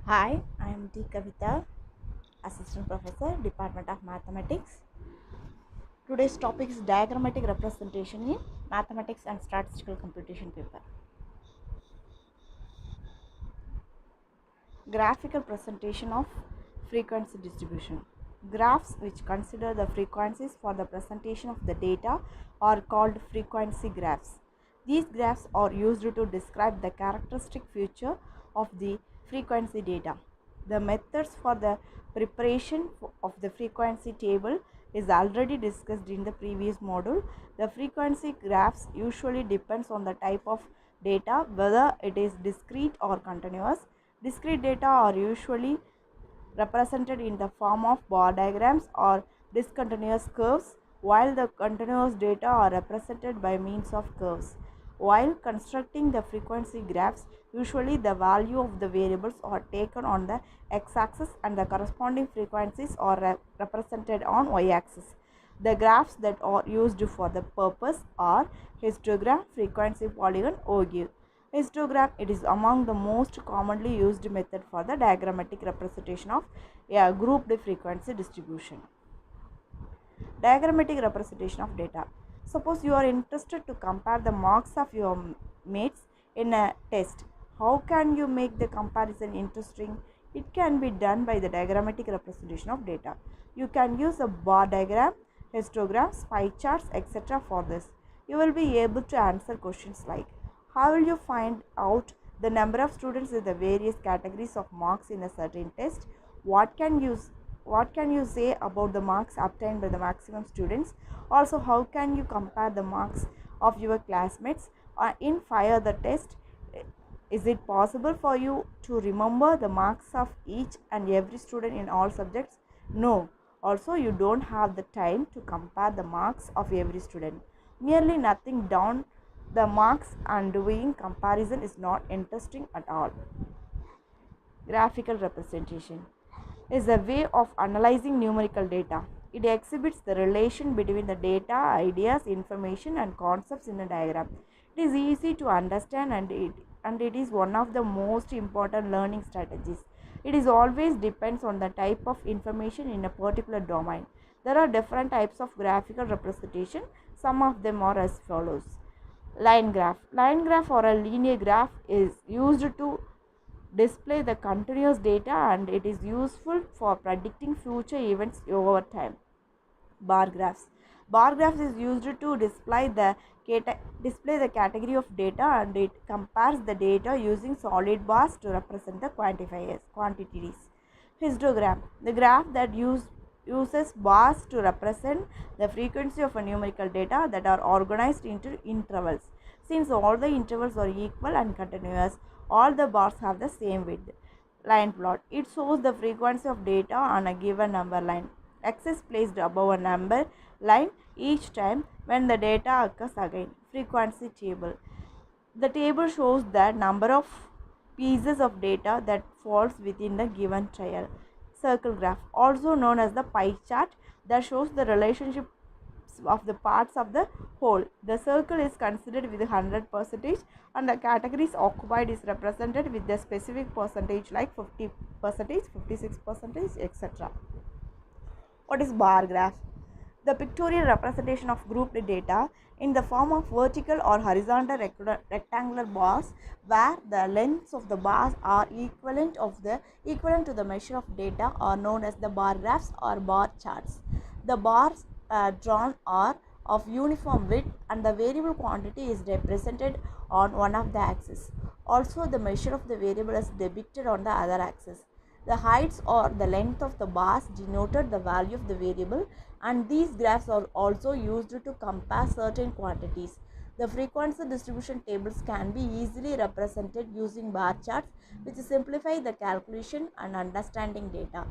Hi, I am Kavitha Assistant Professor, Department of Mathematics. Today's topic is diagrammatic representation in Mathematics and Statistical Computation paper. Graphical presentation of frequency distribution. Graphs which consider the frequencies for the presentation of the data are called frequency graphs. These graphs are used to describe the characteristic feature of the frequency data. The methods for the preparation of the frequency table is already discussed in the previous module. The frequency graphs usually depends on the type of data, whether it is discrete or continuous. Discrete data are usually represented in the form of bar diagrams or discontinuous curves, while the continuous data are represented by means of curves. While constructing the frequency graphs, usually the value of the variables are taken on the x-axis and the corresponding frequencies are represented on y-axis. The graphs that are used for the purpose are histogram, frequency polygon, ogive. Histogram, it is among the most commonly used method for the diagrammatic representation of a grouped frequency distribution. Diagrammatic representation of data. Suppose you are interested to compare the marks of your mates in a test. How can you make the comparison interesting? It can be done by the diagrammatic representation of data. You can use a bar diagram, histograms, pie charts, etc. for this. You will be able to answer questions like, how will you find out the number of students in the various categories of marks in a certain test? What can you say about the marks obtained by the maximum students? Also, how can you compare the marks of your classmates in fire the test? Is it possible for you to remember the marks of each and every student in all subjects? No. Also, you don't have the time to compare the marks of every student. Merely nothing down the marks and doing comparison is not interesting at all. Graphical representation is a way of analyzing numerical data. It exhibits the relation between the data, ideas, information, and concepts in a diagram. It is easy to understand and it is one of the most important learning strategies. It is always depends on the type of information in a particular domain. There are different types of graphical representation. Some of them are as follows. Line graph. Line graph or a linear graph is used to display the continuous data and it is useful for predicting future events over time. Bar graphs. Bar graphs is used to display the category of data and it compares the data using solid bars to represent the quantities. Histogram. The graph that uses bars to represent the frequency of a numerical data that are organized into intervals. Since all the intervals are equal and continuous, all the bars have the same width. Line plot. It shows the frequency of data on a given number line. X is placed above a number line each time when the data occurs again. Frequency table. The table shows the number of pieces of data that falls within the given trial. Circle graph, also known as the pie chart, that shows the relationship of the parts of the whole. The circle is considered with 100% and the categories occupied is represented with the specific percentage like 50%, 56%, etc. What is bar graph? The pictorial representation of grouped data in the form of vertical or horizontal rectangular bars where the lengths of the bars are equivalent to the measure of data are known as the bar graphs or bar charts. The bars drawn are of uniform width and the variable quantity is represented on one of the axes. Also, the measure of the variable is depicted on the other axis. The heights or the length of the bars denoted the value of the variable, and these graphs are also used to compare certain quantities. The frequency distribution tables can be easily represented using bar charts, which simplify the calculation and understanding data.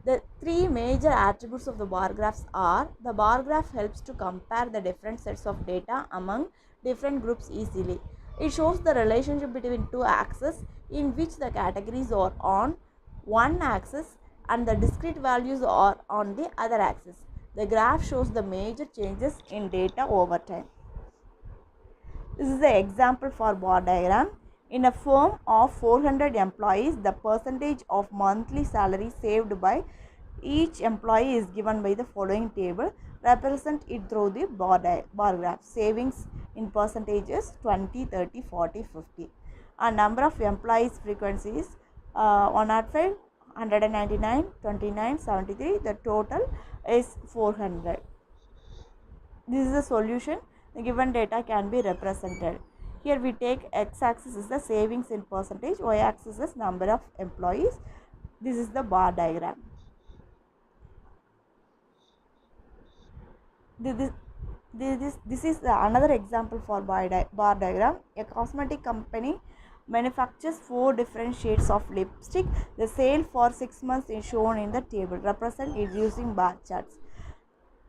The three major attributes of the bar graphs are: the bar graph helps to compare the different sets of data among different groups easily. It shows the relationship between two axes in which the categories are on one axis and the discrete values are on the other axis. The graph shows the major changes in data over time. This is the example for bar diagram. In a firm of 400 employees, the percentage of monthly salary saved by each employee is given by the following table. Represent it through the bar graph. Savings in percentages 20, 30, 40, 50. A number of employees frequencies 105, 199, 29, 73. The total is 400. This is the solution. The given data can be represented. Here we take x-axis is the savings in percentage, y-axis is number of employees. This is the bar diagram. This is another example for bar diagram. A cosmetic company manufactures 4 different shades of lipstick. The sale for 6 months is shown in the table. Represent it using bar charts.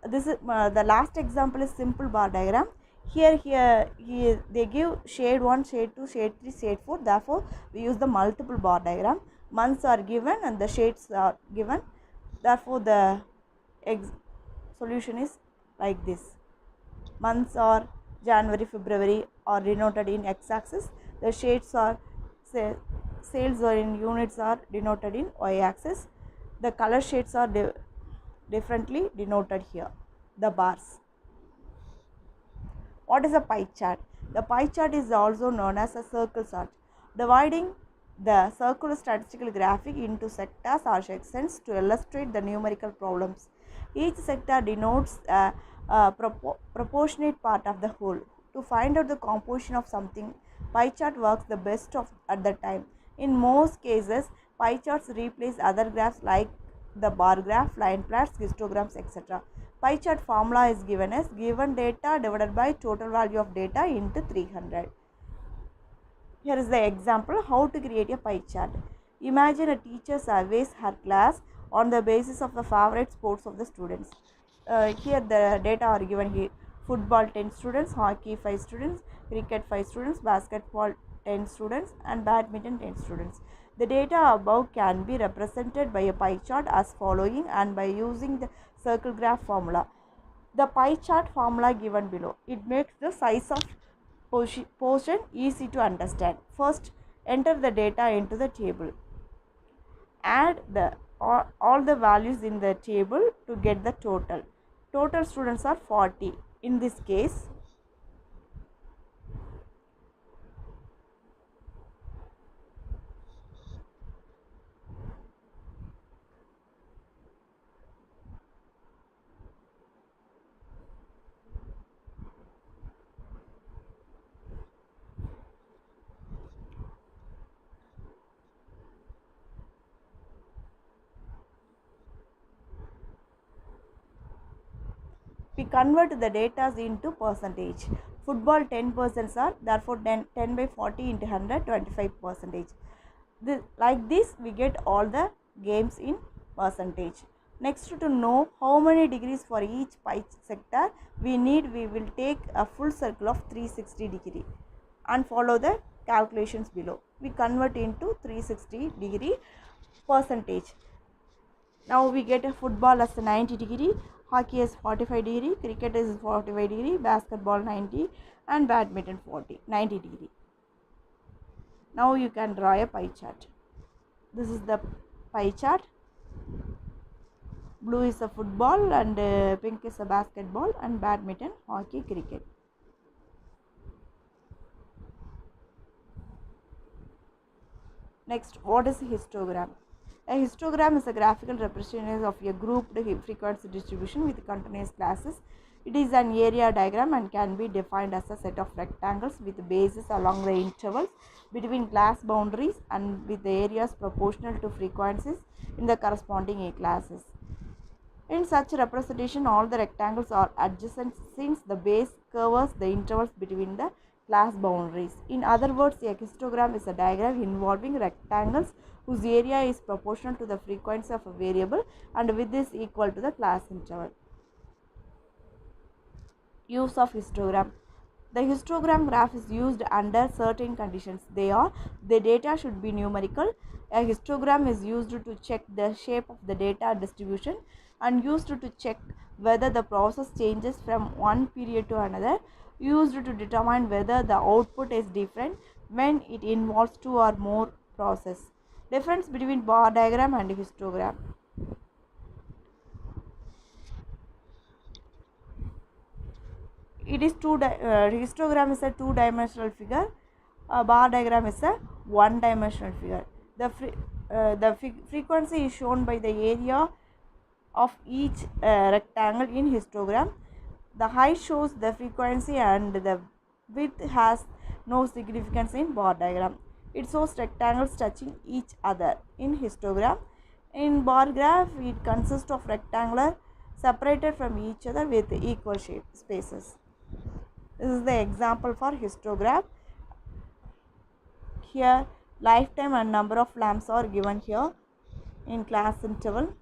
This is the last example is simple bar diagram. Here they give shade 1, shade 2, shade 3, shade 4. Therefore we use the multiple bar diagram. Months are given and the shades are given. Therefore the solution is like this. Months are January, February are denoted in x-axis. The shades are sales or in units are denoted in y-axis. The color shades are differently denoted here, the bars. What is a pie chart? The pie chart is also known as a circle chart, dividing the circular statistical graphic into sectors or sections to illustrate the numerical problems. Each sector denotes a proportionate part of the whole. To find out the composition of something, pie chart works the best at the time. In most cases, pie charts replace other graphs like the bar graph, line plots, histograms, etc. Pie chart formula is given as given data divided by total value of data into 300. Here is the example how to create a pie chart. Imagine a teacher surveys her class on the basis of the favorite sports of the students. Here the data are given here. Football 10 students, hockey 5 students, cricket 5 students, basketball 10 students and badminton 10 students. The data above can be represented by a pie chart as following and by using the circle graph formula. The pie chart formula given below. It makes the size of portion easy to understand. First, enter the data into the table. Add all the values in the table to get the total. Total students are 40. In this case, we convert the data into percentage. Football 10% are therefore 10 by 40 into 100, 25%. Like this we get all the games in percentage. Next, to know how many degrees for each pie sector we will take a full circle of 360 degree and follow the calculations below. We convert into 360 degree percentage. Now we get a football as 90 degree, hockey is 45 degree, cricket is 45 degree, basketball 90 and badminton 90 degree. Now you can draw a pie chart. This is the pie chart. Blue is a football and pink is a basketball and badminton, hockey, cricket. Next, what is a histogram? A histogram is a graphical representation of a grouped frequency distribution with continuous classes. It is an area diagram and can be defined as a set of rectangles with bases along the intervals between class boundaries and with the areas proportional to frequencies in the corresponding classes. In such representation, all the rectangles are adjacent since the base covers the intervals between the class boundaries. In other words, a histogram is a diagram involving rectangles whose area is proportional to the frequency of a variable and width is equal to the class interval. Use of histogram. The histogram graph is used under certain conditions. They are: the data should be numerical. A histogram is used to check the shape of the data distribution and used to check whether the process changes from one period to another, used to determine whether the output is different, when it involves two or more processes. Difference between bar diagram and histogram. It is histogram is a two-dimensional figure. A bar diagram is a one-dimensional figure. The frequency is shown by the area of each rectangle in histogram. The height shows the frequency and the width has no significance in bar diagram. It shows rectangles touching each other in histogram. In bar graph, it consists of rectangular separated from each other with equal shape spaces. This is the example for histogram. Here lifetime and number of lamps are given here in class interval.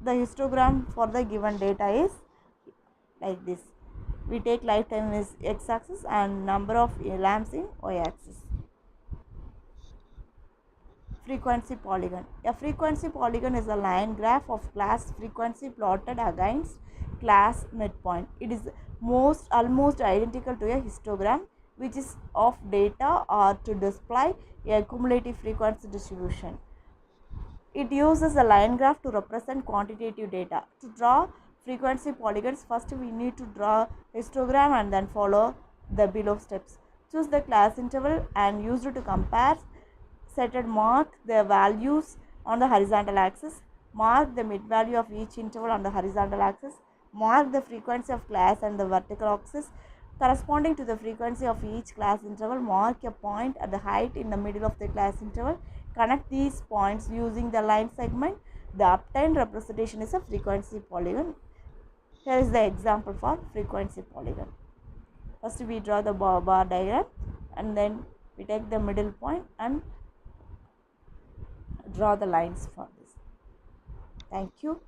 The histogram for the given data is like this. We take lifetime is x-axis and number of lamps in y-axis. Frequency polygon. A frequency polygon is a line graph of class frequency plotted against class midpoint. It is almost identical to a histogram, which is of data or to display a cumulative frequency distribution. It uses a line graph to represent quantitative data. To draw frequency polygons, first we need to draw histogram and then follow the below steps. Choose the class interval and use it to compare. Set and mark the values on the horizontal axis. Mark the mid value of each interval on the horizontal axis. Mark the frequency of class and the vertical axis. Corresponding to the frequency of each class interval, mark a point at the height in the middle of the class interval. Connect these points using the line segment. The obtained representation is a frequency polygon. Here is the example for frequency polygon. First we draw the bar diagram and then we take the middle point and draw the lines for this. Thank you.